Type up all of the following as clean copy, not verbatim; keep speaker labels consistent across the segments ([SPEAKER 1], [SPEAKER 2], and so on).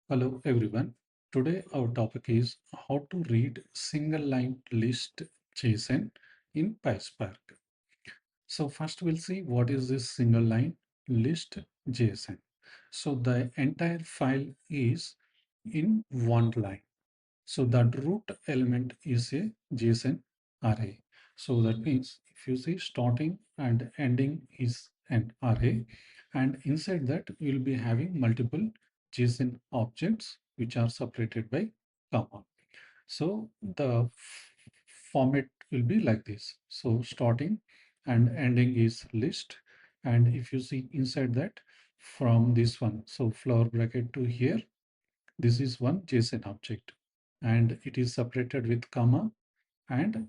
[SPEAKER 1] Hello everyone. Today our topic is how to read single line list JSON in PySpark. So first we'll see what is this single line list JSON. So the entire file is in one line. So that root element is a JSON array. So that means if you see starting and ending is an array, and inside that you'll be having multiple JSON objects which are separated by comma. So the format will be like this. So starting and ending is list. And if you see inside that from this one, so flower bracket to here, this is one JSON object and it is separated with comma, and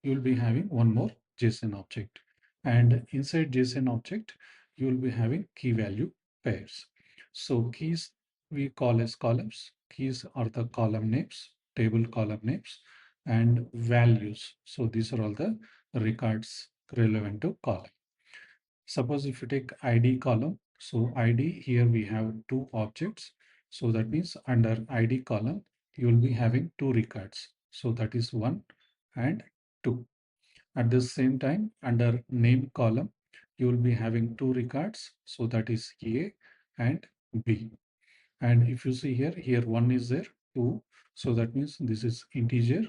[SPEAKER 1] you will be having one more JSON object. And inside JSON object, you will be having key value pairs. So keys we call as columns. Keys are the column names, table column names, and values. So these are all the records relevant to column. Suppose if you take ID column, so ID here we have two objects. So that means under ID column, you will be having two records. So that is one and two. At the same time, under name column, you will be having two records. So that is A and B. And if you see here, here one is there, two. So that means this is integer.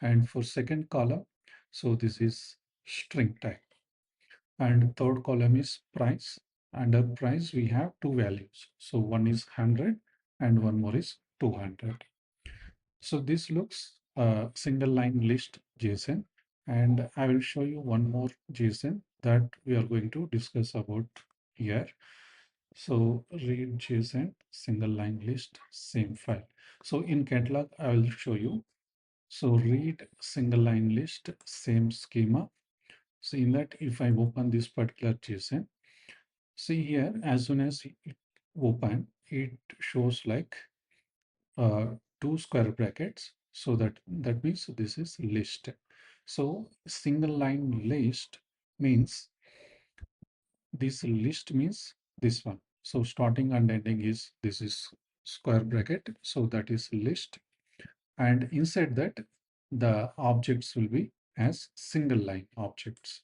[SPEAKER 1] And for second column, so this is string type. And third column is price. Under price, we have two values. So one is 100 and one more is 200. So this looks single line list JSON. And I will show you one more JSON that we are going to discuss about here. So read JSON single line list, same file. So in catalog, I will show you. So read single line list, same schema. So in that, if I open this particular JSON, see here, as soon as it open, it shows like uh, two square brackets. So that means this is list. So single line list means this list means this one. So starting and ending is this is square bracket. So that is list. And inside that, the objects will be as single line objects.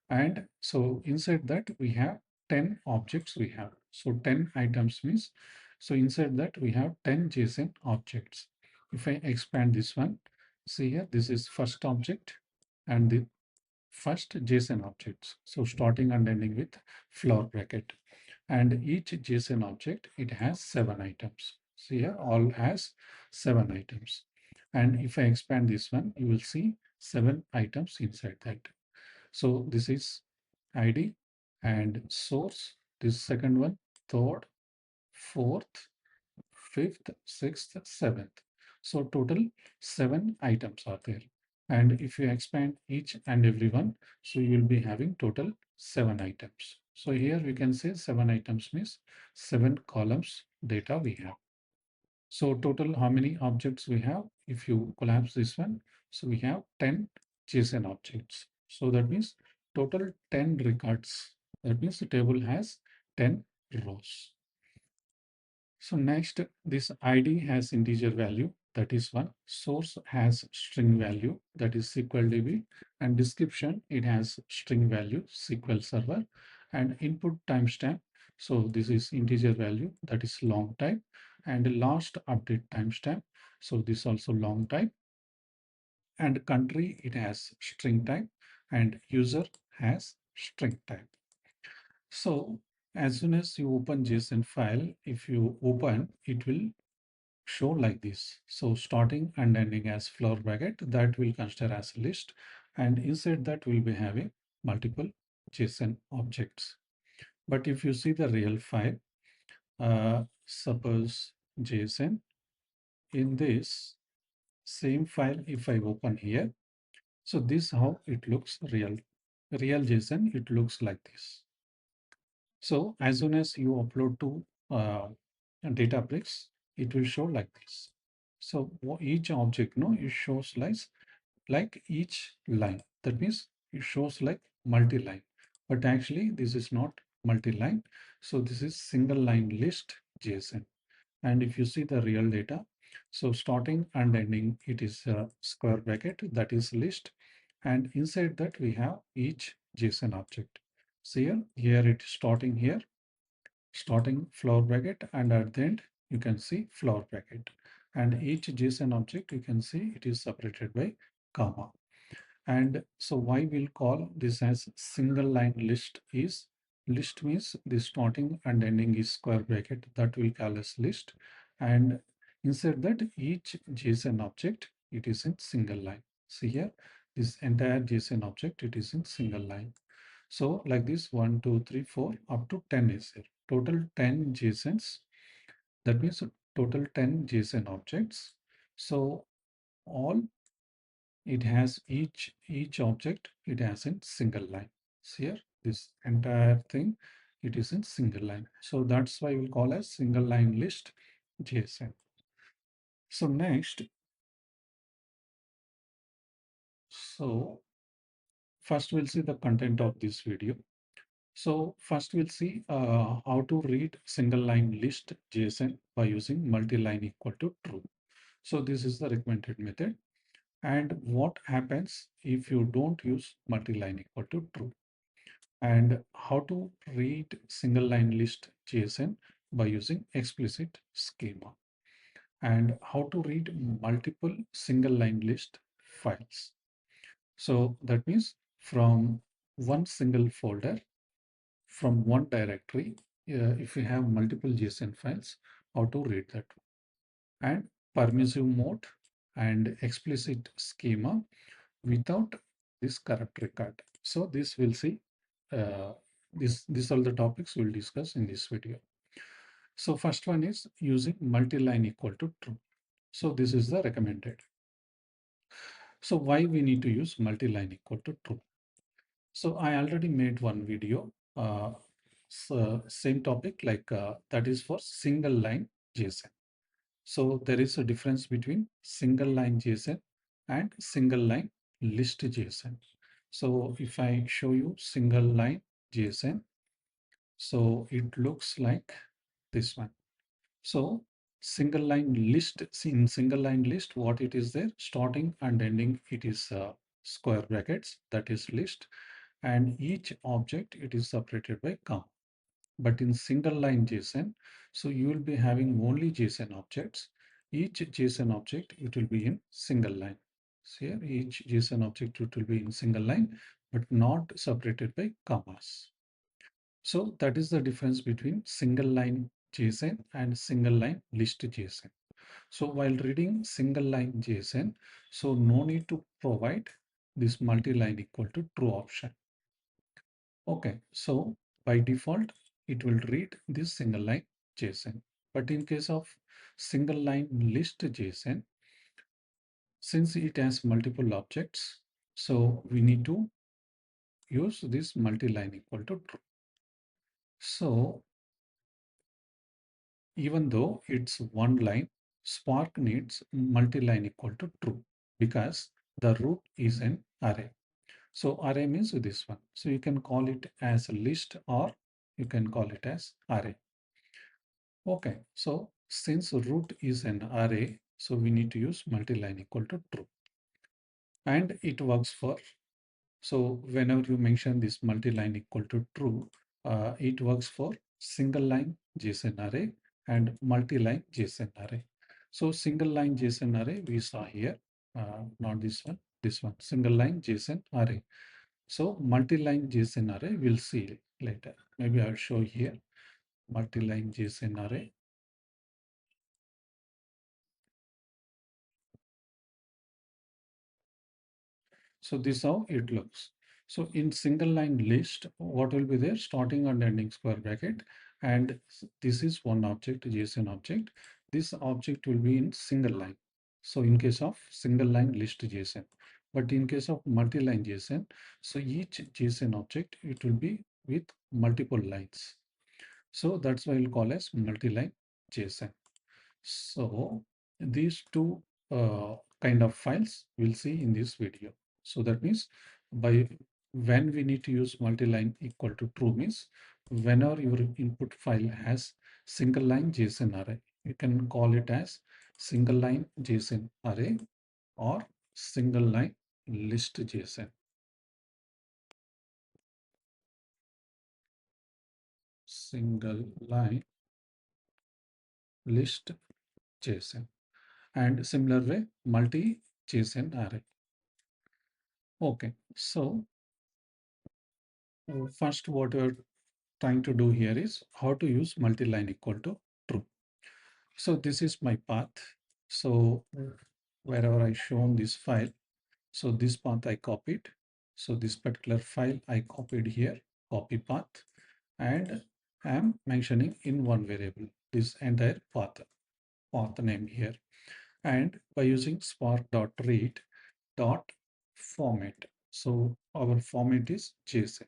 [SPEAKER 1] And so inside that we have 10 objects we have. So 10 items means, so inside that we have 10 JSON objects. If I expand this one, see here, this is first object and the first JSON objects. So starting and ending with flower bracket. And each JSON object, it has 7 items. See here, all has 7 items. And if I expand this one, you will see 7 items inside that. So this is ID and source, this second one, third, fourth, fifth, sixth, seventh. So total 7 items are there. And if you expand each and every one, so you will be having total 7 items. So here we can say 7 items means 7 columns data we have. So total how many objects we have? If you collapse this one, so we have 10 JSON objects. So that means total 10 records. That means the table has 10 rows. So next, this ID has integer value, that is one. Source has string value, that is SQL DB. And description, it has string value, SQL Server. And input timestamp, so this is integer value, that is long type. And last update timestamp, so this also long type. And country, it has string type. And user has string type. So as soon as you open JSON file, if you open, it will show like this. So starting and ending as flower bracket, that will consider as a list. And inside that we'll be having multiple JSON objects. But if you see the real file, suppose JSON, in this same file, if I open here, so this how it looks real JSON, it looks like this. So as soon as you upload to Databricks, it will show like this. So each object, no, it shows like each line. That means it shows like multi-line. But actually, this is not multi-line. So this is single line list JSON. And if you see the real data, so starting and ending, it is a square bracket, that is list. And inside that we have each JSON object. So here it is starting here, starting flower bracket, and at the end you can see flower bracket. And each JSON object you can see it is separated by comma. And so why we'll call this as single line list is, list means the starting and ending is square bracket, that will call as list. And inside that each JSON object, it is in single line. See here, this entire JSON object, it is in single line. So like this, 1, 2, 3, 4, up to 10 is here. Total 10 JSONs. That means total 10 JSON objects. So all it has each object it has in single line. So here this entire thing it is in single line. So that's why we'll call as single line list JSON. So next, so first we'll see the content of this video. So first we'll see how to read single line list JSON by using multi-line equal to true. So this is the recommended method. And what happens if you don't use multi-line equal to true? And how to read single line list JSON by using explicit schema, and how to read multiple single line list files. So that means from one single folder, from one directory, if you have multiple JSON files, how to read that, and permissive mode and explicit schema without this corrupt record. So this we'll see. Uh, these are the topics we'll discuss in this video. So first one is using multi-line equal to true. So this is the recommended. So why we need to use multi-line equal to true? So I already made one video, so same topic, like that is for single line JSON. So there is a difference between single line JSON and single line list JSON. So if I show you single line JSON, so it looks like this one. So single line list, in single line list, what it is there, starting and ending, it is square brackets, that is list, and each object it is separated by comma. But in single line JSON, so you will be having only JSON objects. Each JSON object, it will be in single line. So here, each JSON object, it will be in single line, but not separated by commas. So that is the difference between single line JSON and single line list JSON. So while reading single line JSON, so no need to provide this multi-line equal to true option. Okay, so by default, it will read this single line JSON. But in case of single line list JSON, since it has multiple objects, so we need to use this multi-line equal to true. So even though it's one line, Spark needs multi-line equal to true because the root is an array. So array means this one. So you can call it as a list or you can call it as array. Okay, so since root is an array, so we need to use multi-line equal to true. And it works for, so whenever you mention this multi-line equal to true, it works for single line JSON array and multi-line JSON array. So single line JSON array we saw here, not this one, single line JSON array. So multi-line JSON array we'll see later. Maybe I'll show here multi-line JSON array. So this is how it looks. So in single line list, what will be there? Starting and ending square bracket. And this is one object, JSON object. This object will be in single line. So in case of single line list JSON, but in case of multi-line JSON, so each JSON object, it will be with multiple lines. So that's why we'll call as multi-line JSON. So these two kind of files we'll see in this video. So that means by when we need to use multi-line equal to true means whenever your input file has single line JSON array, You can call it as single line JSON array or single line list JSON. Single line list JSON. And similar way, multi JSON array. Okay, so first what we're trying to do here is how to use multi-line equal to true. So this is my path. So wherever I shown this file, so this path I copied. So this particular file I copied here, copy path, and I'm mentioning in one variable this entire path name here. And by using spark.read dot format. So our format is JSON.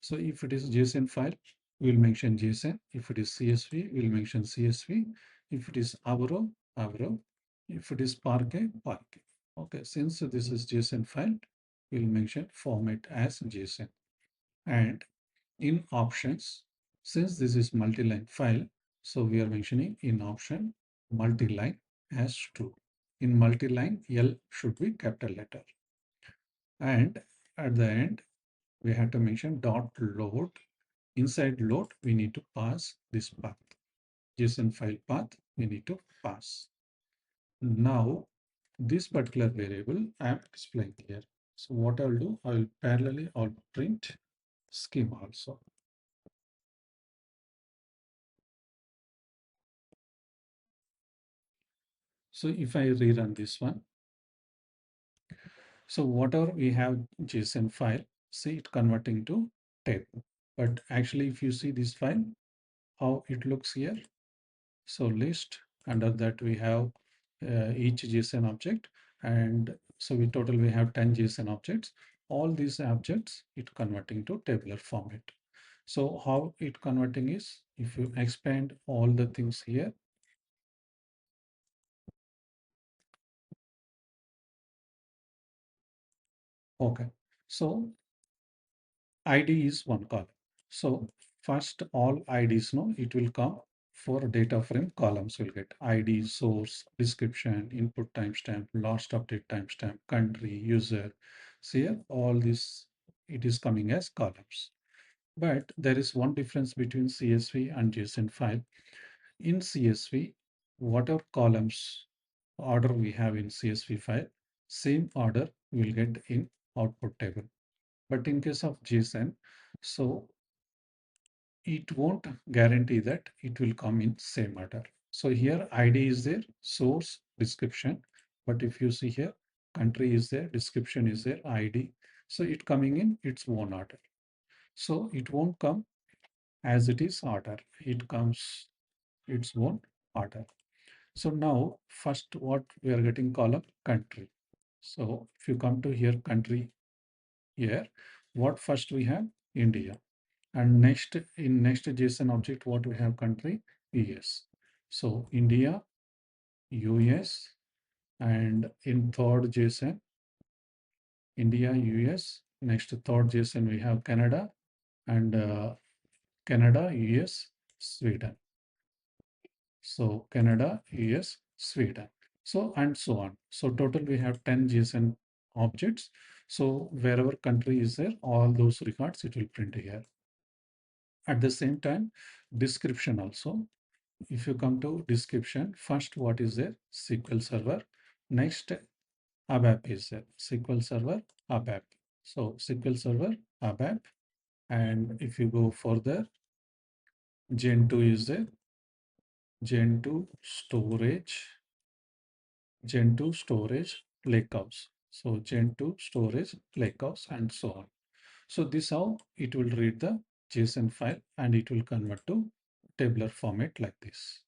[SPEAKER 1] So if it is JSON file, we'll mention JSON. If it is CSV, we'll mention CSV. If it is Avro, Avro. If it is Parquet, Parquet. Okay, since this is JSON file, we'll mention format as JSON. And in options, since this is multi-line file, so we are mentioning in option multi-line as true. In multi-line, L should be capital letter. And at the end, we have to mention dot load. Inside load, we need to pass this path. JSON file path, we need to pass. Now, this particular variable I am displaying here. So what I'll do, I will parallelly or print schema also. So if I rerun this one, so whatever we have JSON file, see it converting to table. But actually, if you see this file, how it looks here. So list, under that we have each JSON object. And so we total we have 10 JSON objects. All these objects, it converting to tabular format. So how it converting is, if you expand all the things here, okay. So ID is one column. So first all IDs, no, it will come for data frame columns will get ID, source, description, input timestamp, last update timestamp, country, user. See here, all this, it is coming as columns. But there is one difference between CSV and JSON file. In CSV, whatever columns order we have in CSV file, same order will get in output table. But in case of JSON, so it won't guarantee that it will come in same order. So here ID is there, source, description. But if you see here, country is there, description is there, ID. So it coming in its own order. So it won't come as it is order. It comes its own order. So now first what we are getting column country. So if you come to here country here, what first we have India. And next in next JSON object, what we have country US. So India, US, and in third JSON, India, US. Next third JSON we have Canada and Canada, US, Sweden. So Canada, US, Sweden. So and so on. So total we have 10 JSON objects. So wherever country is there, all those records it will print here. At the same time, description also. If you come to description, first what is there? SQL Server. Next, ABAP is there. SQL Server, ABAP. So SQL Server, ABAP. And if you go further, Gen 2 is there. Gen 2 storage. Gen 2 storage lakehouse. So Gen 2 storage lakehouse and so on. So this how it will read the JSON file and it will convert to tabular format like this.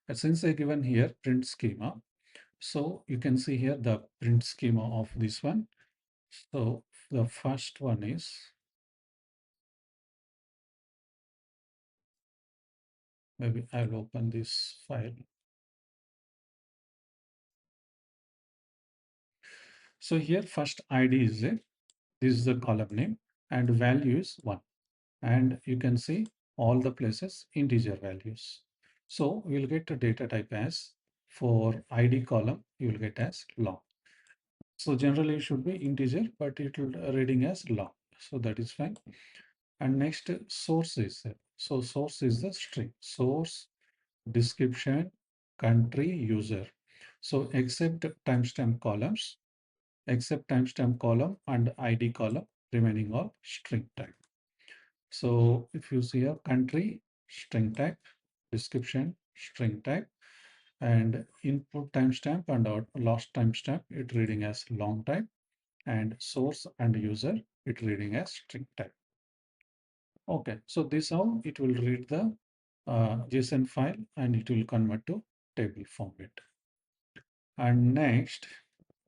[SPEAKER 1] And since I given here print schema, so you can see here the print schema of this one. So the first one is, maybe I'll open this file. So here first ID is there. This is the column name and value is 1. And you can see all the places integer values. So we'll get a data type as for ID column, you will get as long. So generally it should be integer, but it will reading as long. So that is fine. And next source is there. So source is the string. Source, description, country, user. So except timestamp column and ID column, remaining all string type. So if you see a country, string type, description, string type, and input timestamp and out last timestamp, it reading as long type, and source and user, it reading as string type. Okay, so this how it will read the JSON file and it will convert to table format. And next,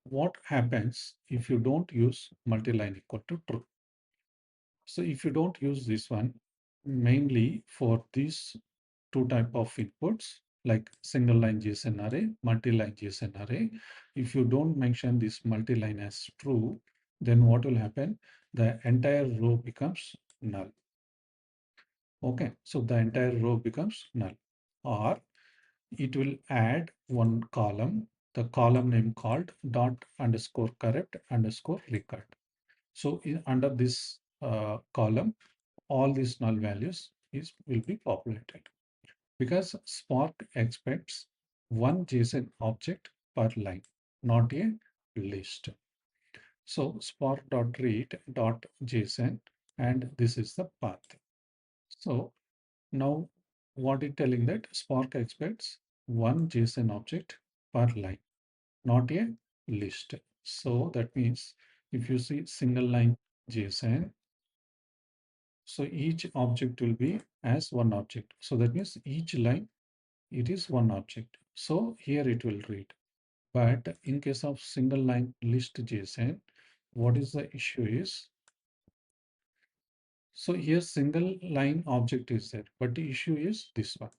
[SPEAKER 1] what happens if you don't use multi-line equal to true? So if you don't use this one, mainly for these two type of inputs, like single line JSON array, multi-line JSON array, if you don't mention this multi-line as true, then what will happen? The entire row becomes null. Okay, so the entire row becomes null. Or it will add one column, the column name called dot underscore correct underscore record. So under this column, all these null values will be populated because Spark expects one JSON object per line, not a list. So spark.read.json, and this is the path. So now what it telling that Spark expects one JSON object per line, not a list. So that means if you see single line JSON, so each object will be as one object. So that means each line, it is one object. So here it will read. But in case of single line list JSON, what is the issue is, so here single line object is there, but the issue is this one,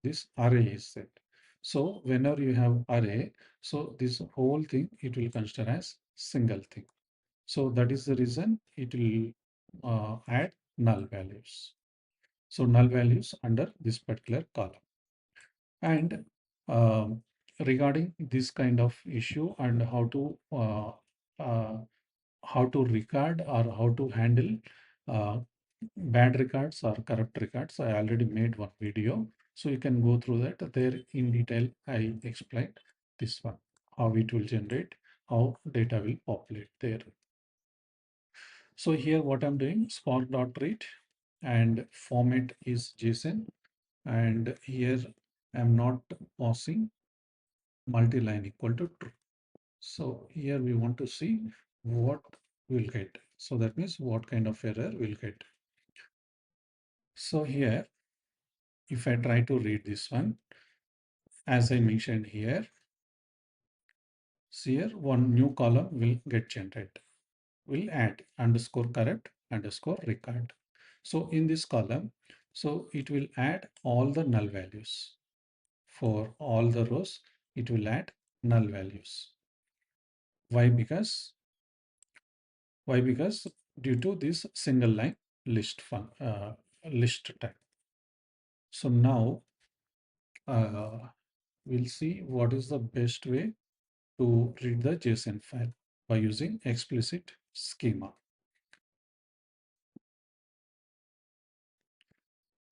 [SPEAKER 1] this array is there. So whenever you have array, so this whole thing, it will consider as single thing. So that is the reason it will add null values. So null values under this particular column. And um, regarding this kind of issue and uh, how to record or how to handle uh, bad records or corrupt records, I already made one video, so you can go through that. There in detail, I explained this one, how it will generate, how data will populate there. So here what I'm doing, spark.read and format is JSON, and here I'm not passing multi-line equal to true. So here we want to see what we'll get. So that means what kind of error we'll get. So here, if I try to read this one, as I mentioned here, see here one new column will get generated. We'll add underscore correct underscore record. So in this column, so it will add all the null values. For all the rows, it will add null values. Why? Because due to this single line list type. So now we'll see what is the best way to read the JSON file by using explicit schema.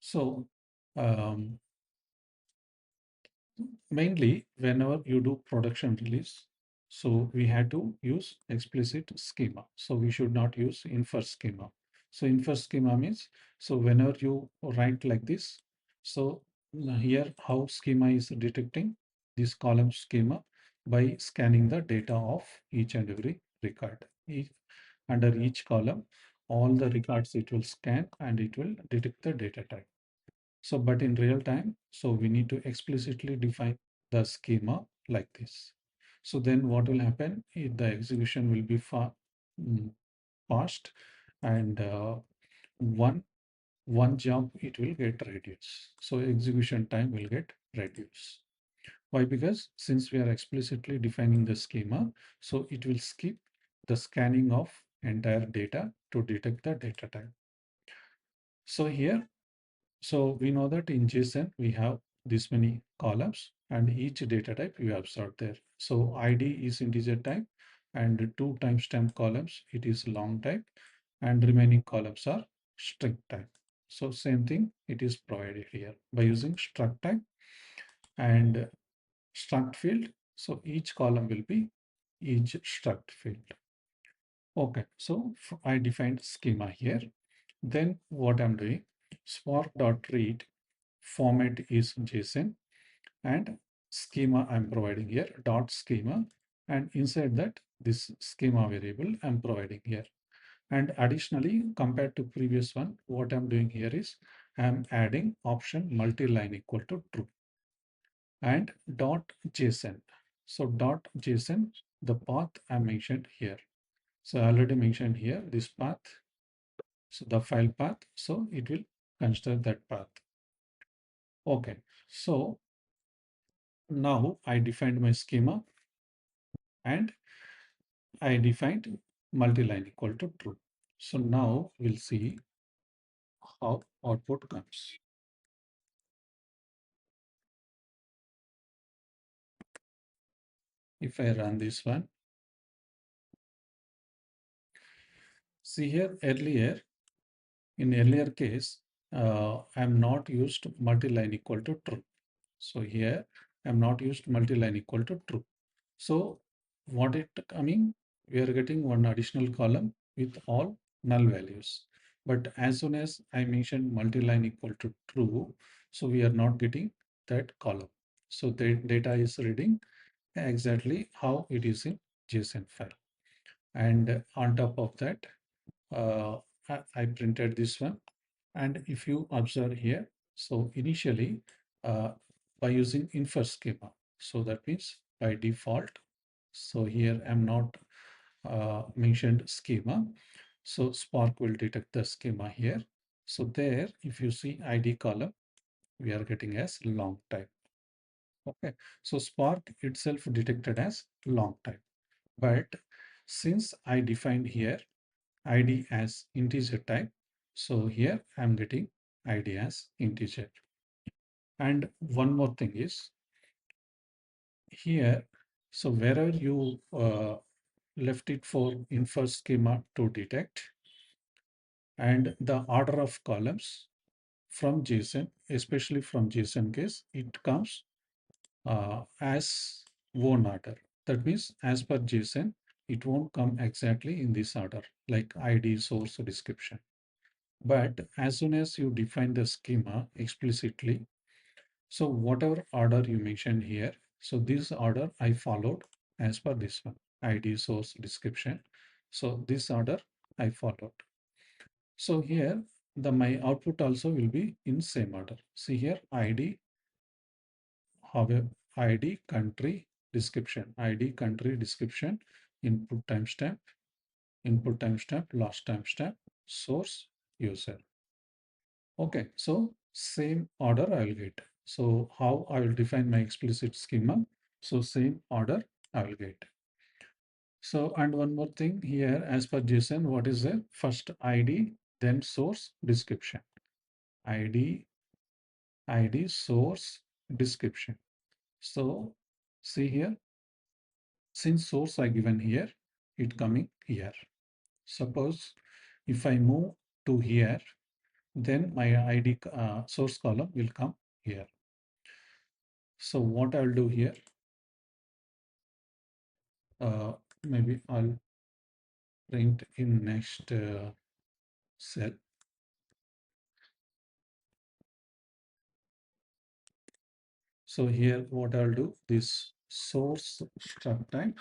[SPEAKER 1] So um, mainly whenever you do production release, so we had to use explicit schema. So we should not use infer schema. So infer schema means, so whenever you write like this, so here how schema is detecting this column schema by scanning the data of each and every record. Under each column, all the records it will scan and it will detect the data type. So, but in real time, so we need to explicitly define the schema like this. So then what will happen? The execution will be fast, and one job it will get reduced. So execution time will get reduced. Why? Because since we are explicitly defining the schema, so it will skip the scanning of entire data to detect the data type. So here So we know that in JSON, we have this many columns and each data type you have stored there. So ID is integer type and two timestamp columns, it is long type and remaining columns are string type. So same thing, it is provided here by using struct type and struct field. So each column will be each struct field. Okay, so I defined schema here. Then what I'm doing, spark.read format is JSON and schema I'm providing here dot schema, and inside that this schema variable I'm providing here. And additionally, compared to previous one, what I'm doing here is I'm adding option multi-line equal to true and dot JSON. So dot JSON, the path I mentioned here. So I already mentioned here this path. So the file path, so it will consider that path. Okay, so now I defined my schema and I defined multi-line equal to true. So now we'll see how output comes. If I run this one, see here in earlier case, I'm not used multi-line equal to true. So here I'm not used multi-line equal to true. So what it coming, we are getting one additional column with all null values. But as soon as I mentioned multi-line equal to true, so we are not getting that column. So the data is reading exactly how it is in JSON file. And on top of that, uh, I printed this one. And if you observe here, so initially by using infer schema, so that means by default, so here I'm not mentioned schema. So Spark will detect the schema here. So there, if you see ID column, we are getting as long type. Okay, so Spark itself detected as long type. But since I defined here ID as integer type, so here I'm getting ID as integer. And one more thing is here, so wherever you left it for infer schema to detect, and the order of columns from JSON, especially from JSON case, it comes as one order. That means as per JSON, it won't come exactly in this order, like ID, source, description. But as soon as you define the schema explicitly, so whatever order you mentioned here, so this order I followed as per this one, ID, source, description. So this order I followed. So here the my output also will be in same order. See here ID, however, ID, country, description, ID, country, description, input timestamp, last timestamp, source, user. Okay, so same order I will get. So how I will define my explicit schema? So same order I will get. So and one more thing here, as per JSON, what is the first ID, then source, description. ID, ID, source, description. So see here, since source I given here, it coming here. Suppose if I move to here, then my ID source column will come here. So what I'll do here, uh, maybe I'll print in next cell. So here what I'll do, this source struct type,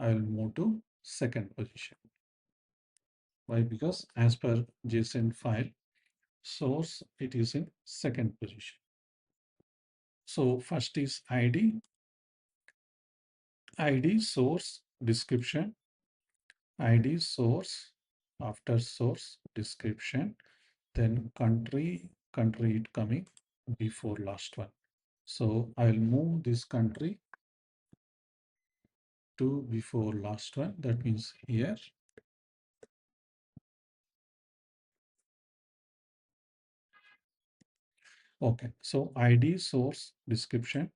[SPEAKER 1] I'll move to second position. Why? Because as per JSON file, source, it is in second position. So first is ID source description, ID source, after source description, then country it coming before last one. So I'll move this country to before last one. That means here. Okay, so ID source description,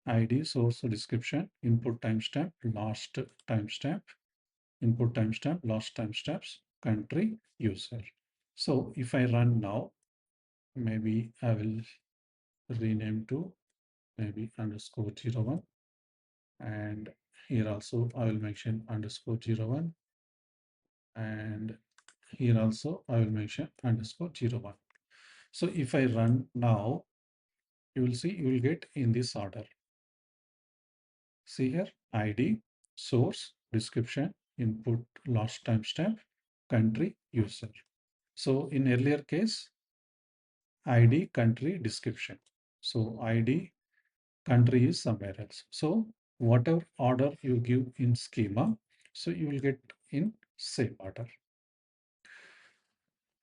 [SPEAKER 1] ID source description, input timestamp, last timestamp, input timestamp, last timestamps, country, user. So if I run now, maybe I will rename to maybe underscore 01, and here also I will mention underscore 01, and here also I will mention underscore 01. So if I run now, you will see you will get in this order. See here, ID, source, description, input, last timestamp, country, user. So in earlier case, ID, country, description. So ID, country is somewhere else. So whatever order you give in schema, so you will get in same order.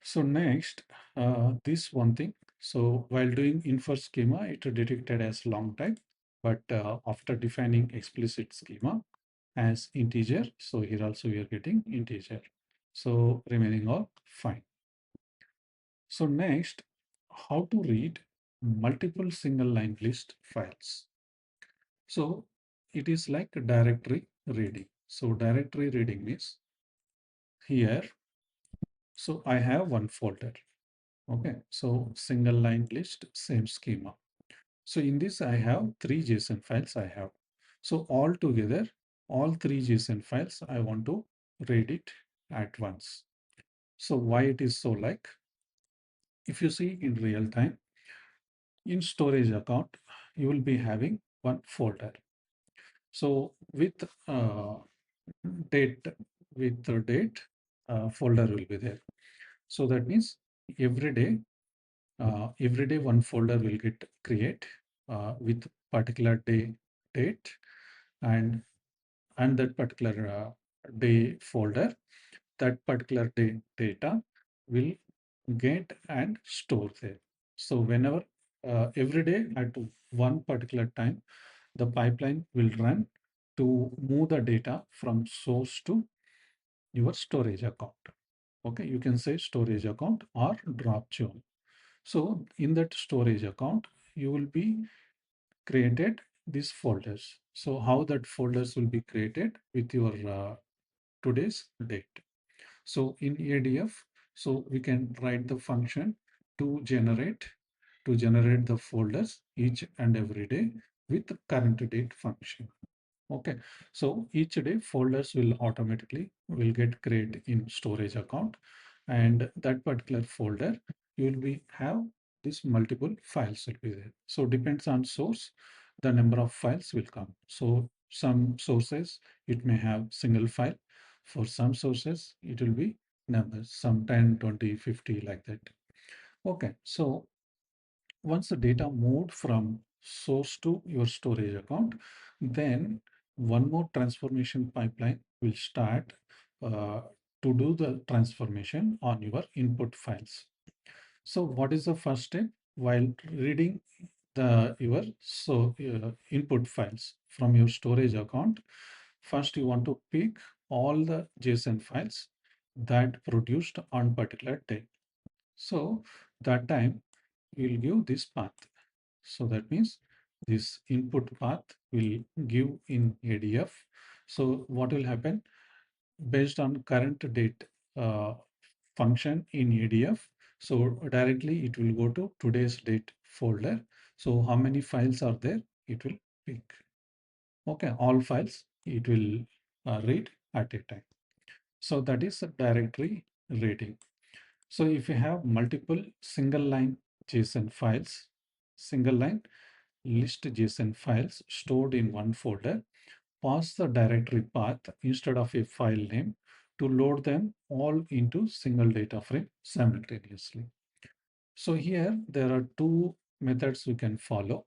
[SPEAKER 1] So next, this one thing. So while doing infer schema, it detected as long type, but after defining explicit schema as integer, so here also we are getting integer. So remaining all fine. So next, how to read multiple single line list files. So it is like directory reading. So directory reading means here, so I have one folder. Okay, so single line list, same schema. So in this, I have three JSON files I have. So all together, all three JSON files, I want to read it at once. So why it is so like, if you see in real time, in storage account, you will be having one folder. So with date, with the date, folder will be there. So that means every day every day one folder will get create with particular day date and that particular day folder, that particular day data will get and store there. So whenever every day at one particular time, the pipeline will run to move the data from source to your storage account. Okay, you can say storage account or drop zone. So in that storage account, you will be created these folders. So how that folders will be created with your today's date. So in ADF, so we can write the function to generate the folders each and every day with the current date function. Okay, so each day folders will automatically will get created in storage account, and that particular folder you will be have this multiple files will be there. So depends on source, the number of files will come. So some sources it may have single file. For some sources it will be numbers, some 10, 20, 50 like that. Okay, so once the data moved from source to your storage account, then one more transformation pipeline will start to do the transformation on your input files. So what is the first step? While reading the your input files from your storage account, first you want to pick all the JSON files that produced on particular day. So that time we'll give this path. So that means this input path will give in ADF. So what will happen based on current date function in ADF? So directly it will go to today's date folder. So how many files are there? It will pick. Okay, all files it will read at a time. So that is a directory reading. So if you have multiple single line JSON files, single line list JSON files stored in one folder, pass the directory path instead of a file name to load them all into single data frame simultaneously. So here there are two methods we can follow.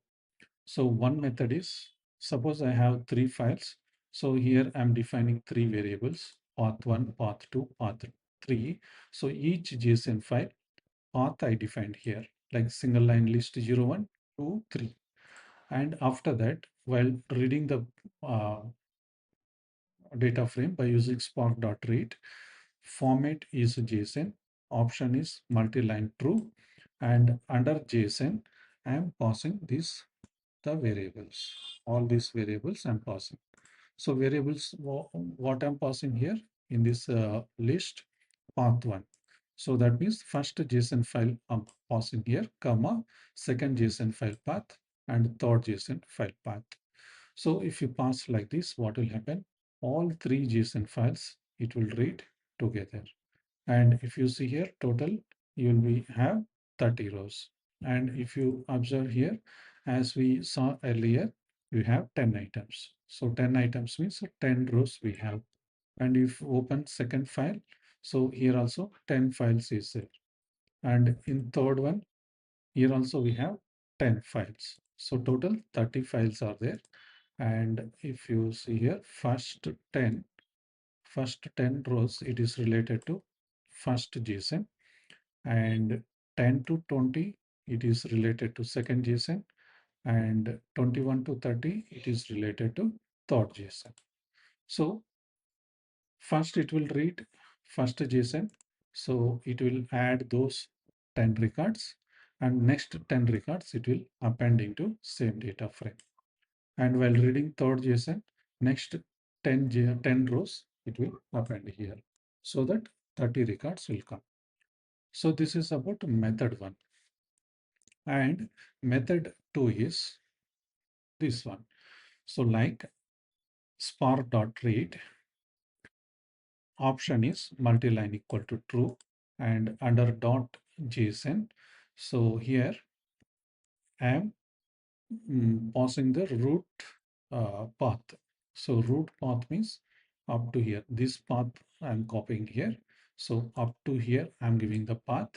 [SPEAKER 1] So one method is, suppose I have three files. So here I'm defining three variables, path 1, path 2, path 3. So each JSON file path I defined here, like single line list 0, 1, 2, 3. And after that, while reading the data frame by using spark.read, format is JSON, option is multi-line true, and under JSON, I am passing the variables. All these variables I'm passing. So variables, what I'm passing here in this list, path one. So that means first JSON file I'm passing here, comma, second JSON file path, and third JSON file path. So if you pass like this, what will happen? All three JSON files, it will read together. And if you see here, total, you will have 30 rows. And if you observe here, as we saw earlier, you have 10 items. So 10 items means 10 rows we have. And if you open second file, so here also 10 files is there. And in third one, here also we have 10 files. So total 30 files are there. And if you see here, first 10 rows, it is related to first JSON, and 10 to 20, it is related to second JSON, and 21 to 30, it is related to third JSON. So first it will read first JSON. So it will add those 10 records, and next 10 records, it will append into same data frame. And while reading third JSON, next 10 rows, it will append here, so that 30 records will come. So this is about method one. And method two is this one. So like spark.read, option is multi-line equal to true, and under dot JSON. So here I am passing the root path. So root path means up to here. This path I'm copying here. So up to here I'm giving the path,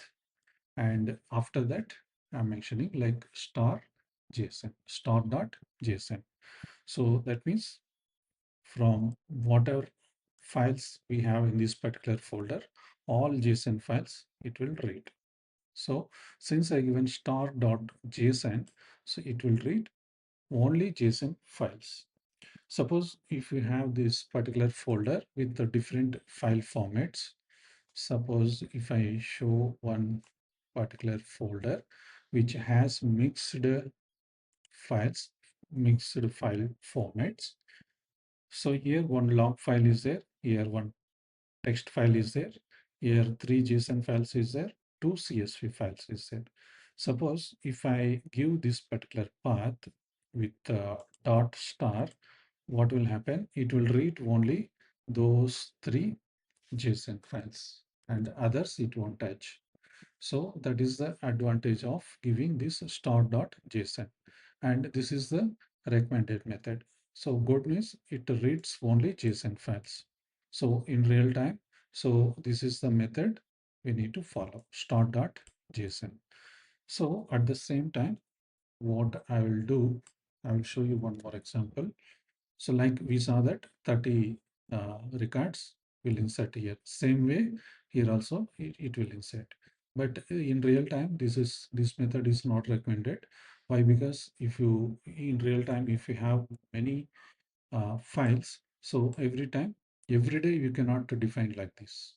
[SPEAKER 1] and after that I'm mentioning like star JSON, star dot JSON. So that means from whatever files we have in this particular folder, all JSON files it will read. So since I given star.json, so it will read only JSON files. Suppose if you have this particular folder with the different file formats, suppose if I show one particular folder which has files, mixed file formats. So here one log file is there, here one text file is there, here three JSON files is there, two CSV files is there. Suppose if I give this particular path with dot star, what will happen? It will read only those three JSON files, and others it won't touch. So that is the advantage of giving this star.json. And this is the recommended method. So good means it reads only JSON files. So in real time, so this is the method we need to follow, star.json. So at the same time, what I will do, I will show you one more example. So like we saw that 30 records will insert here. Same way here also it will insert. But in real time, this method is not recommended. Why? Because if you in real time, if you have many files, so every day you cannot define like this.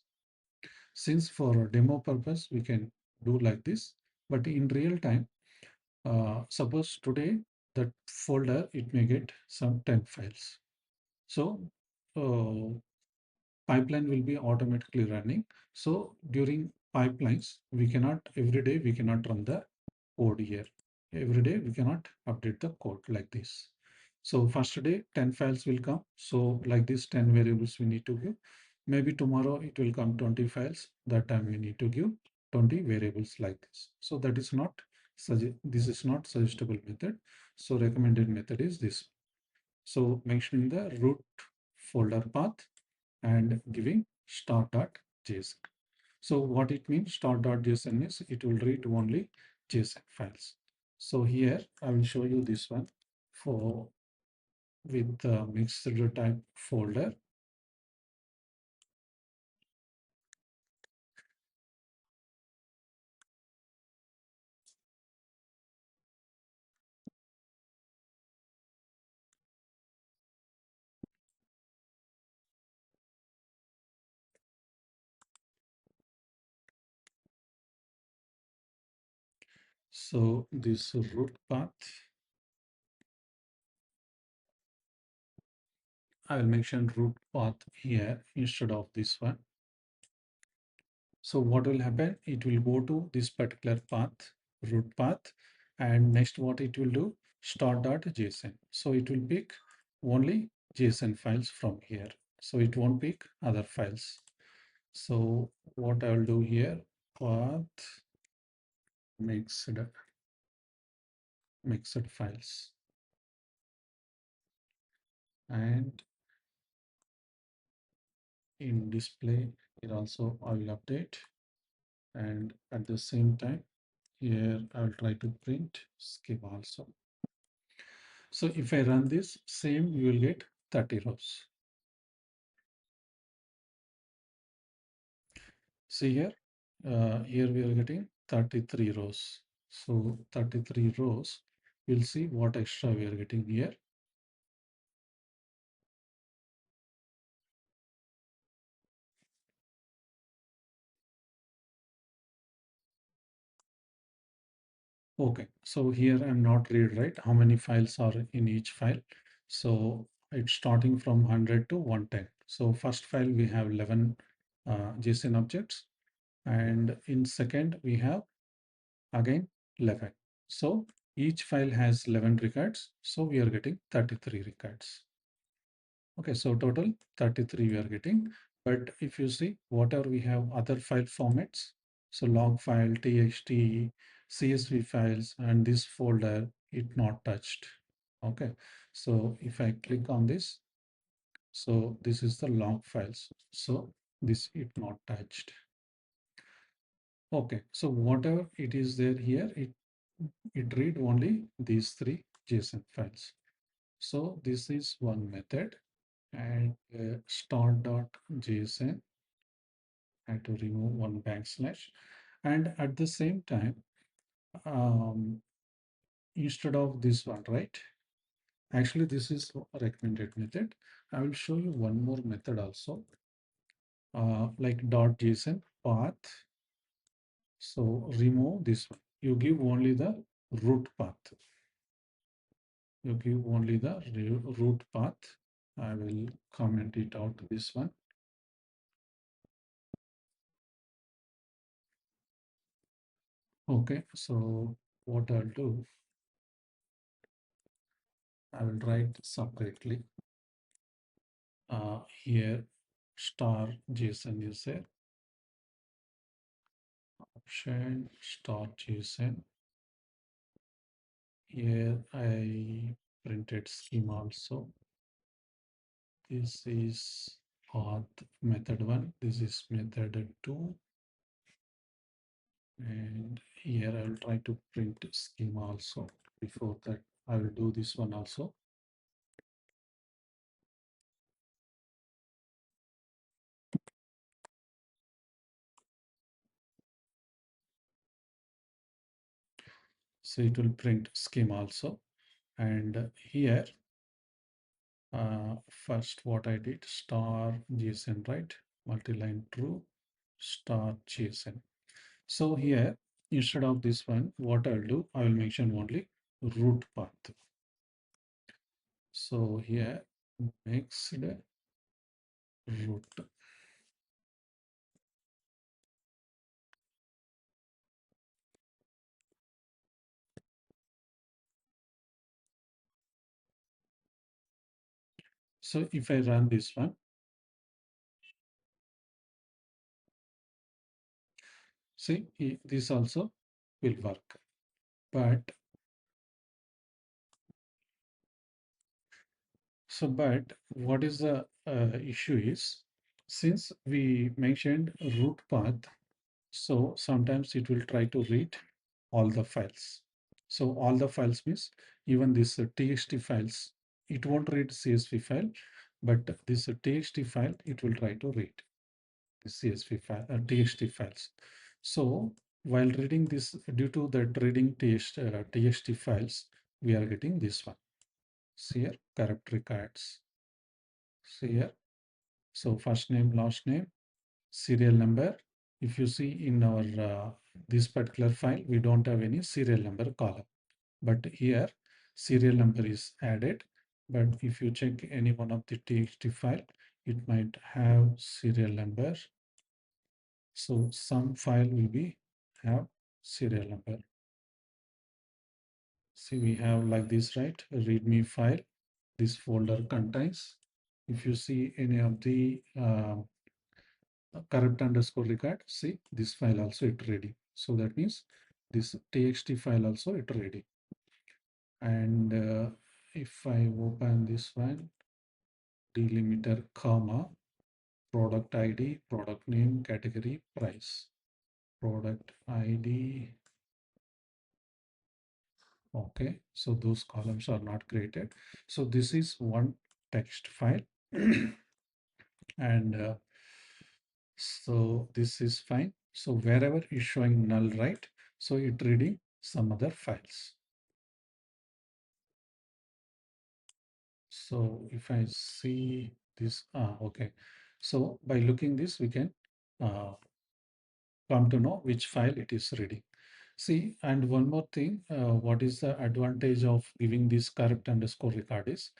[SPEAKER 1] Since for a demo purpose, we can do like this, but in real time, suppose today that folder, it may get some 10 files. So uh, pipeline will be automatically running. So during pipelines, we cannot every day we cannot run the code here. Every day we cannot update the code like this. So first day 10 files will come. So like this 10 variables we need to give. Maybe tomorrow it will come 20 files. That time we need to give 20 variables like this. So that is not this is not suggestible method. So recommended method is this. So mentioning the root folder path and giving star.json. So what it means, star.json is it will read only JSON files. So here I will show you this one for with the mixed type folder. So this root path, I will mention root path here instead of this one. So what will happen? It will go to this particular path, root path, and next what it will do? Start.json. So it will pick only JSON files from here. So it won't pick other files. So what I will do here, path mixed files, and in display here also I will update, and at the same time here I will try to print schema also. So if I run this, same you will get 30 rows. See here, here we are getting 33 rows. So 33 rows, we'll see what extra we are getting here. Okay, so here I'm not read right how many files are in each file. So it's starting from 100 to 110. So first file we have 11 JSON objects, and in second we have again 11. So each file has 11 records. So we are getting 33 records. Okay, so total 33 we are getting. But if you see whatever we have other file formats, so log file, txt, CSV files, and this folder, it not touched. Okay, so if I click on this, so this is the log files. So this it not touched. Okay, so whatever it is there here, it read only these three JSON files. So this is one method, and start.json, I have to remove one backslash, and at the same time, um, instead of this one, right? Actually, this is a recommended method. I will show you one more method also, like .json path. So remove this one. You give only the root path. You give only the root path. I will comment it out this one. Okay, so what I'll do, I will write separately. Here, star JSON is there. Option star JSON. Here I printed schema also. This is path method one. This is method two. And here I will try to print schema also. Before that, I will do this one also. So it will print schema also. And here, first what I did, star JSON, right? Multi-line true, star JSON. So here, instead of this one, what I'll do, I will mention only root path. So here, mixed root. So if I run this one, see, this also will work. But but what is the issue is, since we mentioned root path, so sometimes it will try to read all the files. So all the files means even this txt files, it won't read CSV file, but this txt file, it will try to read the CSV file, txt files. So while reading this, due to that reading txt files, we are getting this one. See here, corrupt records. See here. So first name, last name, serial number. If you see in our this particular file, we don't have any serial number column, but here serial number is added. But if you check any one of the txt file, it might have serial number. So some file will be have serial number. See, we have like this, right? A readme file. This folder contains, if you see any of the corrupt underscore record, see this file also it ready. So that means this txt file also it ready. And if I open this one, delimiter, comma, product ID, product name, category, price, product ID. Okay, so those columns are not created. So this is one text file. And so this is fine. So wherever is showing null, right? So it reading some other files. So if I see this, okay. So by looking this, we can uh, come to know which file it is reading. See, and one more thing, what is the advantage of giving this correct underscore record is,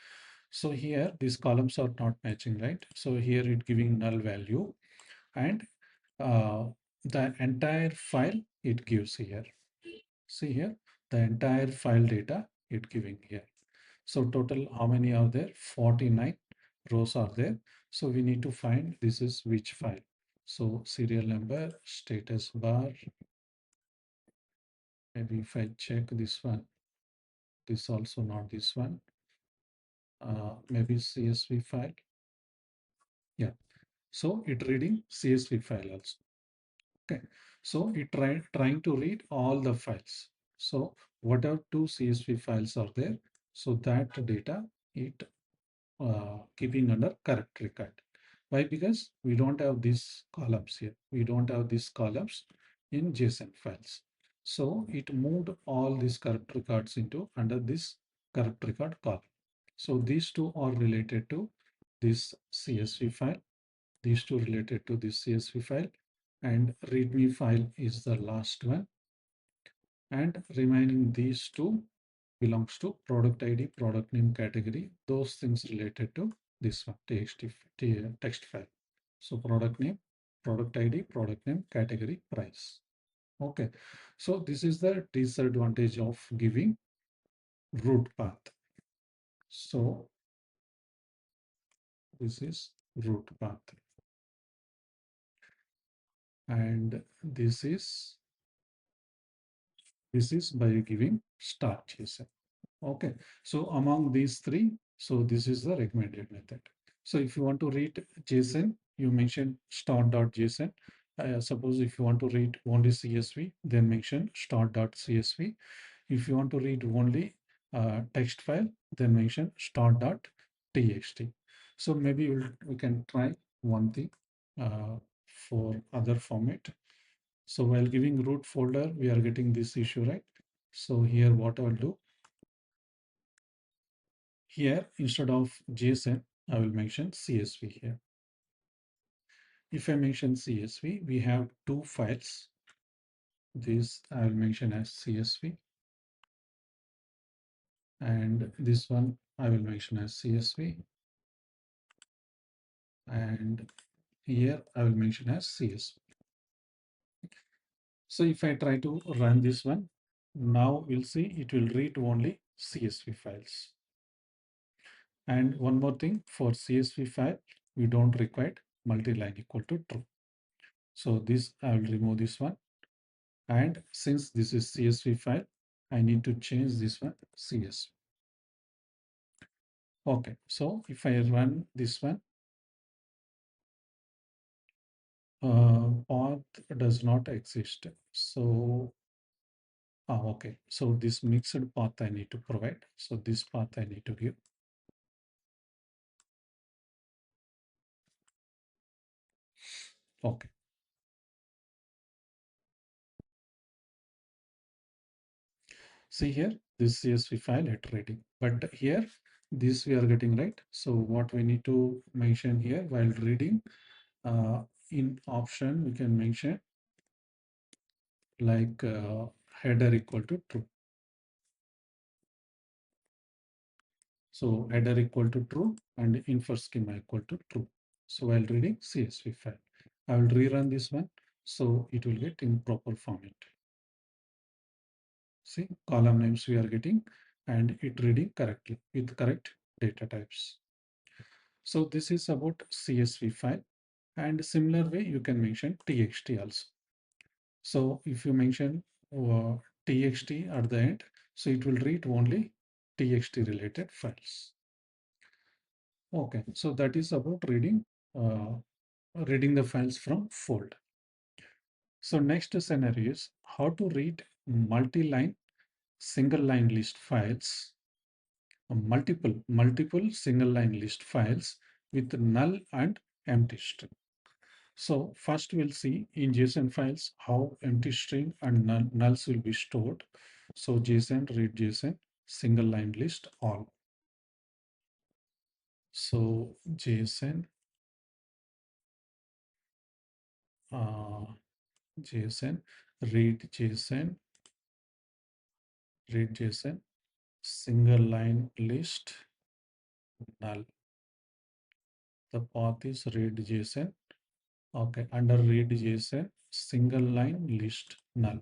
[SPEAKER 1] so here these columns are not matching, right? So here it giving null value, and uh, the entire file it gives here. See here, the entire file data it giving here. So total, how many are there? 49 rows are there. So we need to find this is which file. So serial number, status bar. Maybe if I check this one, this also not this one. Maybe CSV file. Yeah. So it reading CSV file also. Okay. So it trying to read all the files. So whatever two CSV files are there, so that data it keeping under correct record. Why? Because we don't have these columns here. We don't have these columns in JSON files. So it moved all these correct records into under this correct record column. So these two are related to this CSV file. These two related to this CSV file, and README file is the last one. And remaining these two belongs to product ID, product name, category, those things related to this one, text file. So product name, product ID, product name, category, price. Okay. So this is the disadvantage of giving root path. So this is root path. And this is by giving start JSON. Okay, so among these three, so this is the recommended method. So if you want to read JSON, you mention start.json. Suppose if you want to read only CSV, then mention start.csv. If you want to read only text file, then mention start.txt. So maybe we can try one thing for other format. So while giving root folder, we are getting this issue, right? So here what I'll do, here, instead of JSON, I will mention CSV here. If I mention CSV, we have two files. This I will mention as CSV, and this one I will mention as CSV, and here I will mention as CSV. So if I try to run this one, now we'll see it will read only CSV files. And one more thing, for CSV file, we don't require multi-line equal to true. So this I will remove this one. And since this is CSV file, I need to change this one CSV. Okay, so if I run this one, path does not exist. So, okay, so this mixed path I need to provide. So this path I need to give. Okay. See here, this CSV file it reading, but here this we are getting right. So what we need to mention here while reading, in option we can mention like header equal to true. So header equal to true and info schema equal to true. So while reading CSV file, I will rerun this one. So it will get in proper format. See, column names we are getting and it reading correctly with correct data types. So this is about CSV file, and similar way you can mention TXT also. So if you mention TXT at the end, so it will read only TXT related files. Okay, so that is about reading the files from folder. So next scenario is how to read multi-line single line list files, multiple single line list files with null and empty string. So first we'll see in JSON files how empty string and nulls will be stored. So JSON, read JSON, single line list all. So JSON, uh, JSON, read JSON, read JSON, single line list null. The path is read JSON. Okay, under read JSON, single line list null.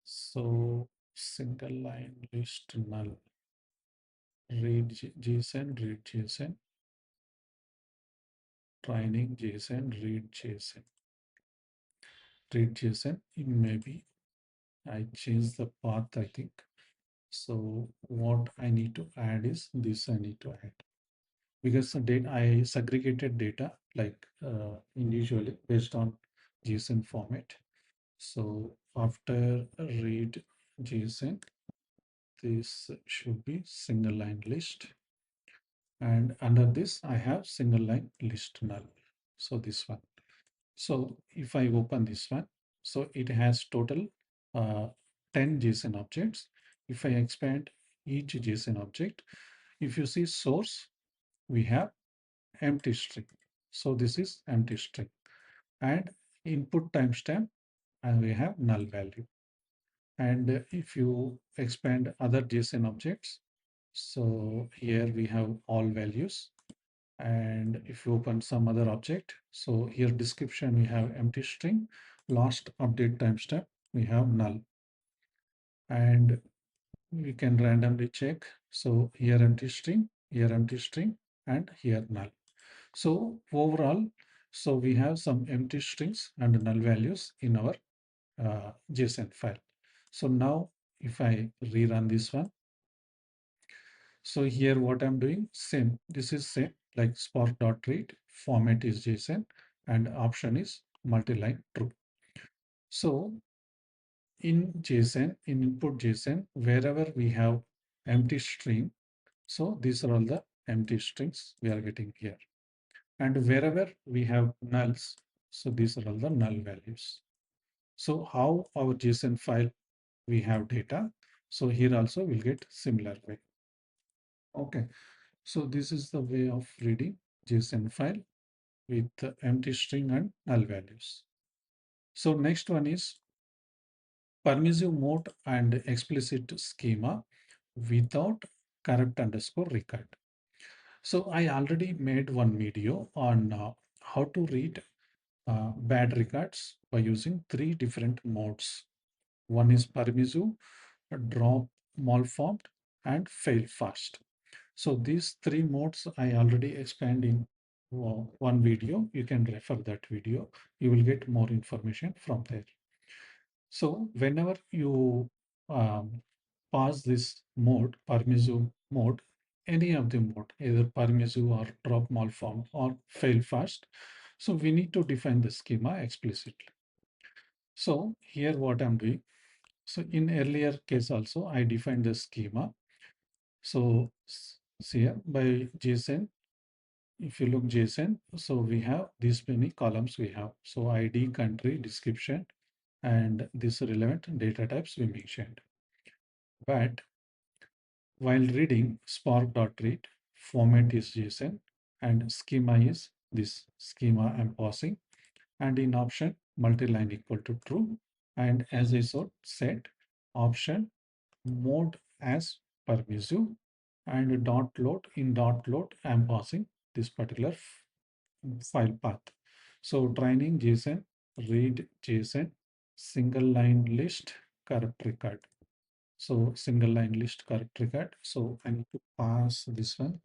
[SPEAKER 1] So single line list null. Read JSON, read JSON, training JSON, read JSON, read JSON. It maybe I change the path, I think. So what I need to add is this I need to add because the data I segregated data like individually based on JSON format. So after read JSON, this should be single line list. And under this, I have single line list null. So this one. So if I open this one, so it has total uh, 10 JSON objects. If I expand each JSON object, if you see source, we have empty string. So this is empty string. And input timestamp, and we have null value. And if you expand other JSON objects, so here we have all values. And if you open some other object, so here description, we have empty string, last update timestamp, we have null. And we can randomly check. So here empty string, and here null. So overall, so we have some empty strings and null values in our JSON file. So now if I rerun this one, so here what I'm doing, same, this is same like spark.read, format is JSON and option is multi-line true. So in JSON, in input JSON, wherever we have empty string, so these are all the empty strings we are getting here. And wherever we have nulls, so these are all the null values. So how our JSON file we have data. So here also we'll get similar way. Okay. So this is the way of reading JSON file with empty string and null values. So next one is permissive mode and explicit schema without corrupt underscore record. So I already made one video on how to read bad records by using three different modes. One is permissive, drop, malformed, and fail fast. So these three modes I already explained in one video. You can refer that video. You will get more information from there. So whenever you pass this mode, permissive mode, any of the mode, either permissive or drop malformed or fail fast. So we need to define the schema explicitly. So here what I'm doing. So in earlier case also, I defined the schema. So see here by JSON, if you look JSON, so we have these many columns we have. So ID, country, description, and this relevant data types we mentioned. But while reading spark.read, format is JSON and schema is this schema I'm passing. And in option, multi-line equal to true And as I said, option mode as permissive and dot load in dot load I'm passing this particular file path. So training JSON, read JSON, single line list, correct record. So single line list, correct record. So I need to pass this one.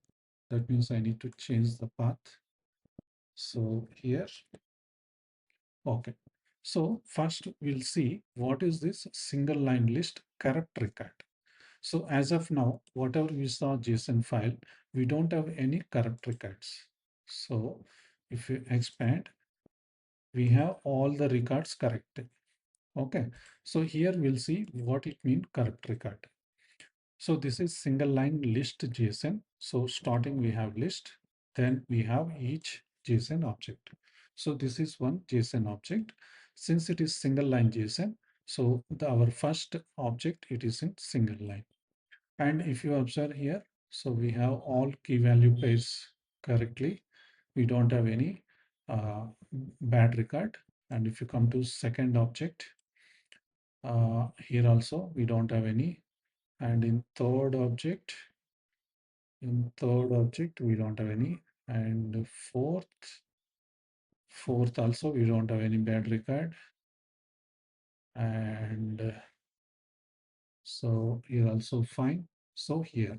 [SPEAKER 1] That means I need to change the path. So here, okay. So first we'll see what is this single line list correct record. So as of now, whatever we saw JSON file, we don't have any corrupt records. So if you expand, we have all the records correct. Okay. So here we'll see what it means corrupt record. So this is single line list JSON. So starting we have list, then we have each JSON object. So this is one JSON object. Since it is single line JSON, so our first object, it is in single line. And if you observe here, so we have all key value pairs correctly. We don't have any bad record. And if you come to second object, here also we don't have any. And in third object, we don't have any. And fourth also, we don't have any bad record. And so here also fine. So here,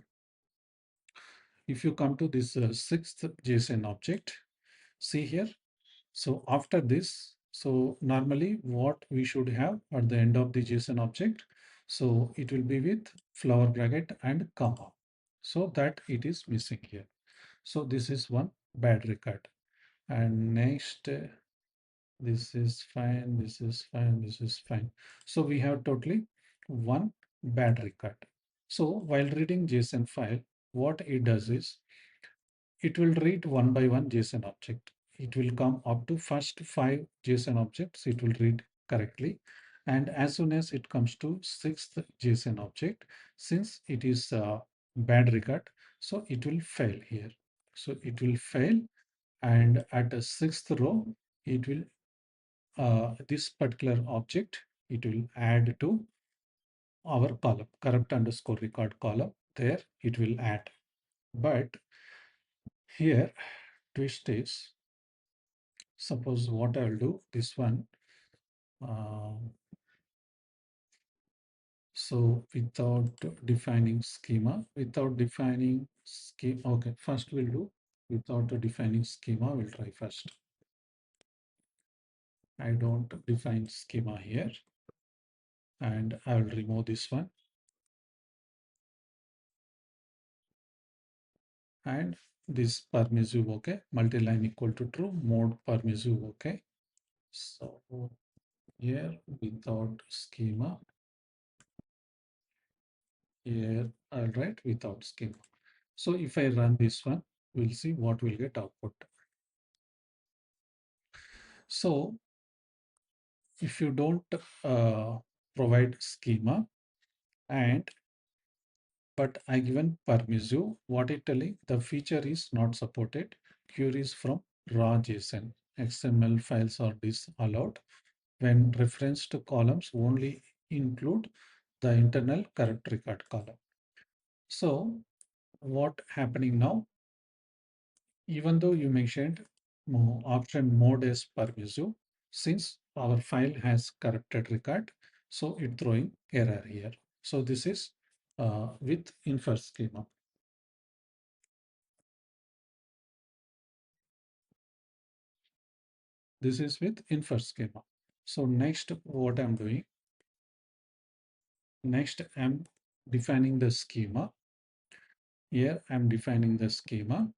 [SPEAKER 1] if you come to this sixth JSON object, see here. So after this, so normally what we should have at the end of the JSON object, so it will be with flower bracket and comma. So that it is missing here. So this is one bad record. And next, this is fine, this is fine, this is fine. So we have totally one bad record. So while reading JSON file, what it does is it will read one by one JSON object. It will come up to first 5 JSON objects. It will read correctly. And as soon as it comes to sixth JSON object, since it is a bad record, so it will fail here. So it will fail. And at the sixth row, it will, this particular object, it will add to our column, corrupt underscore record column. There it will add. But here, twist is, suppose what I'll do, this one. Uh, so without defining schema, okay, first we'll do without defining schema, we'll try first. I don't define schema here and I will remove this one. And this permissive, okay, multi-line equal to true, mode permissive, okay. So here without schema, here I'll write without schema. So if I run this one, we'll see what will get output. So if you don't provide schema and but I given permissive, what it telling the feature is not supported. Queries from raw JSON XML files are disallowed when reference to columns only include the internal correct record column. So what happening now? Even though you mentioned option mode is permissive, since our file has corrupted record, so it throwing error here. So this is with infer schema. This is with infer schema. So next, what I'm doing, next I'm defining the schema. Here I'm defining the schema,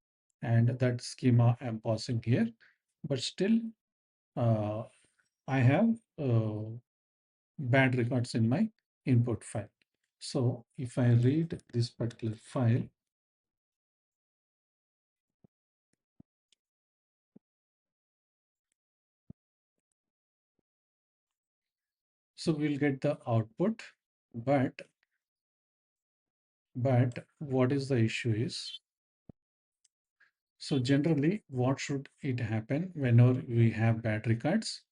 [SPEAKER 1] and that schema I'm passing here, but still uh, I have bad records in my input file. So if I read this particular file, so we'll get the output, but what is the issue is, so generally what should it happen whenever we have bad records?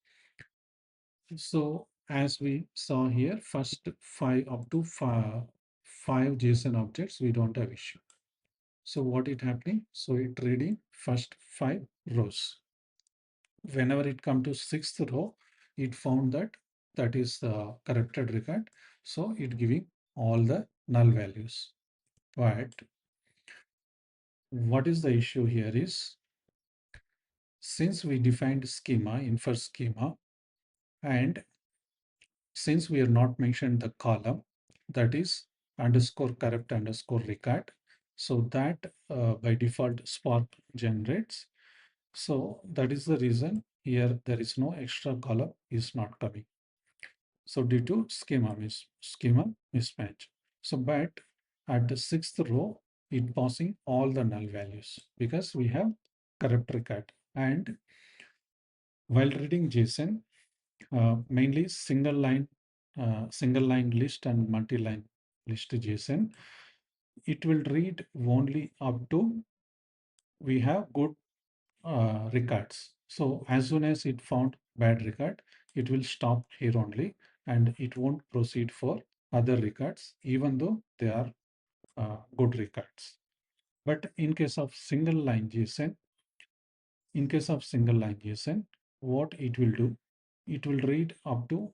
[SPEAKER 1] So as we saw here, first five up to five JSON objects, we don't have issue. So what it happening? So it reading first five rows. Whenever it come to sixth row, it found that that is the corrupted record. So it giving all the null values. But what is the issue here is, since we defined schema, infer schema, and since we are not mentioned the column, that is underscore corrupt underscore record, so that by default Spark generates. So that is the reason here there is no extra column is not coming. So due to schema mismatch. So but at the sixth row, it passing all the null values because we have corrupt record. And while reading JSON, mainly single line list and multi-line list JSON, it will read only up to we have good records. So as soon as it found bad record, it will stop here only, and it won't proceed for other records, even though they are good records. But in case of single line JSON, in case of single line JSON, what it will do, it will read up to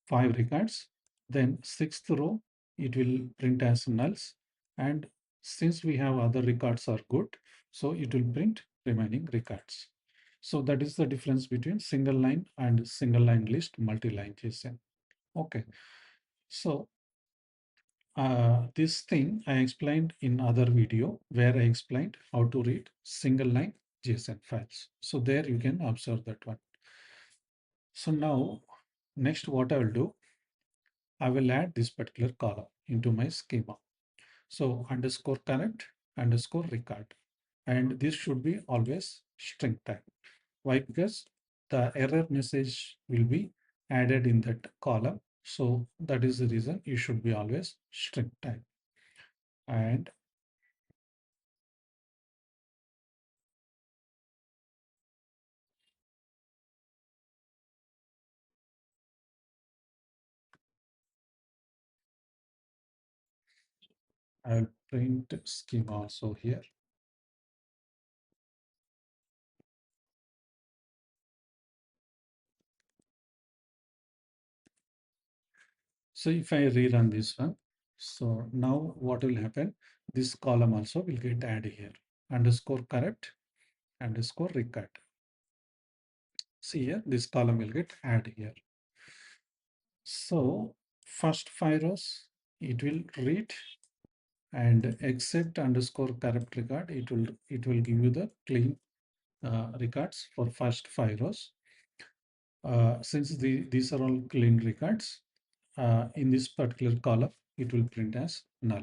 [SPEAKER 1] five records. Then sixth row, it will print as nulls. And since we have other records are good, so it will print remaining records. So that is the difference between single line and single line list multi-line JSON. Okay. So this thing I explained in other video where I explained how to read single line JSON files. So there you can observe that one. So now next what I will do, I will add this particular column into my schema. So underscore correct underscore record. And this should be always string type. Why? Because the error message will be added in that column. So that is the reason you should be always string type. And I'll print schema also here. So if I rerun this one, so now what will happen? This column also will get added here. Underscore correct underscore record. See here, this column will get added here. So first five rows, it will read, and except underscore correct record, it will give you the clean records for first five rows. Since these are all clean records, in this particular column, it will print as null.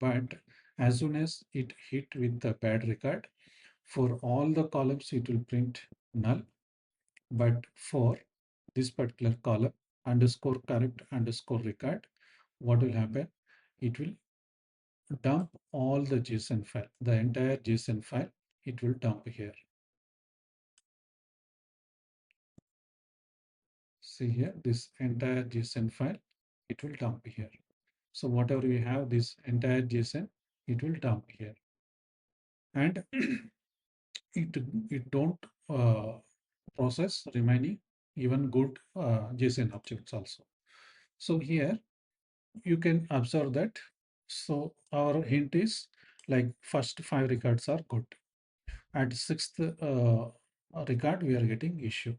[SPEAKER 1] But as soon as it hit with the bad record, for all the columns, it will print null. But for this particular column, underscore correct underscore record, what will happen? It will dump all the JSON file, the entire JSON file, it will dump here. See here, this entire JSON file, it will dump here. So whatever we have, this entire JSON, it will dump here. And it don't process remaining even good JSON objects also. So here you can observe that. So our hint is like first five records are good. At sixth record, we are getting issue.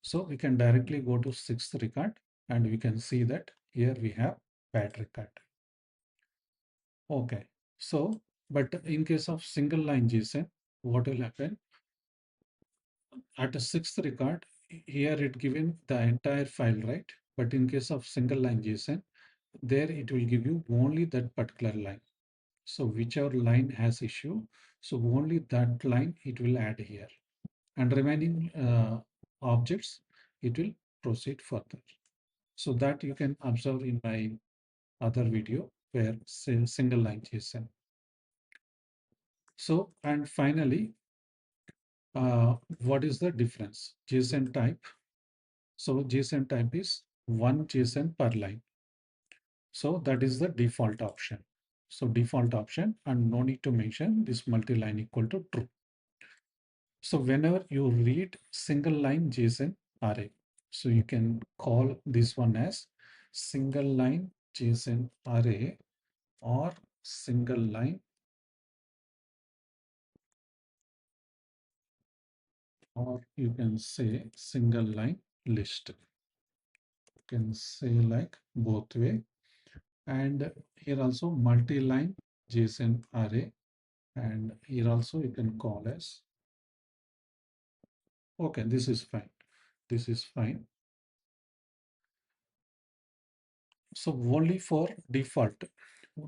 [SPEAKER 1] So we can directly go to sixth record and we can see that here we have bad record. Okay. So, but in case of single line JSON, what will happen? At a sixth record, here it given the entire file, right? But in case of single line JSON, there it will give you only that particular line. So whichever line has issue, so only that line it will add here, and remaining objects, it will proceed further. So that you can observe in my other video where say single line JSON. So, and finally, what is the difference? JSON type. So JSON type is one JSON per line. So that is the default option. So default option, and no need to mention this multi-line equal to true. So whenever you read single line JSON array, so you can call this one as single line JSON array or single line, or you can say single line list. You can say like both way. And here also multi-line JSON array. And here also you can call as, okay, this is fine. This is fine. So only for default.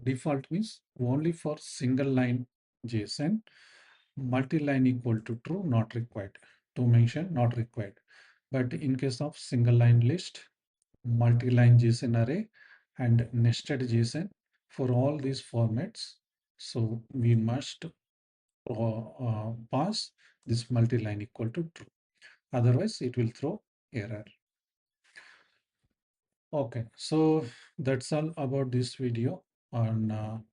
[SPEAKER 1] Default means only for single line JSON, multi-line equal to true, not required. To mention, not required. But in case of single line list, multi-line JSON array, and nested JSON, for all these formats, so we must pass this multi-line equal to true. Otherwise, it will throw error. Okay, so that's all about this video on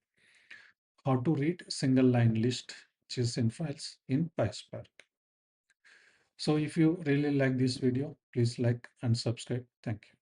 [SPEAKER 1] how to read single line list JSON files in PySpark. So if you really like this video, please like and subscribe. Thank you.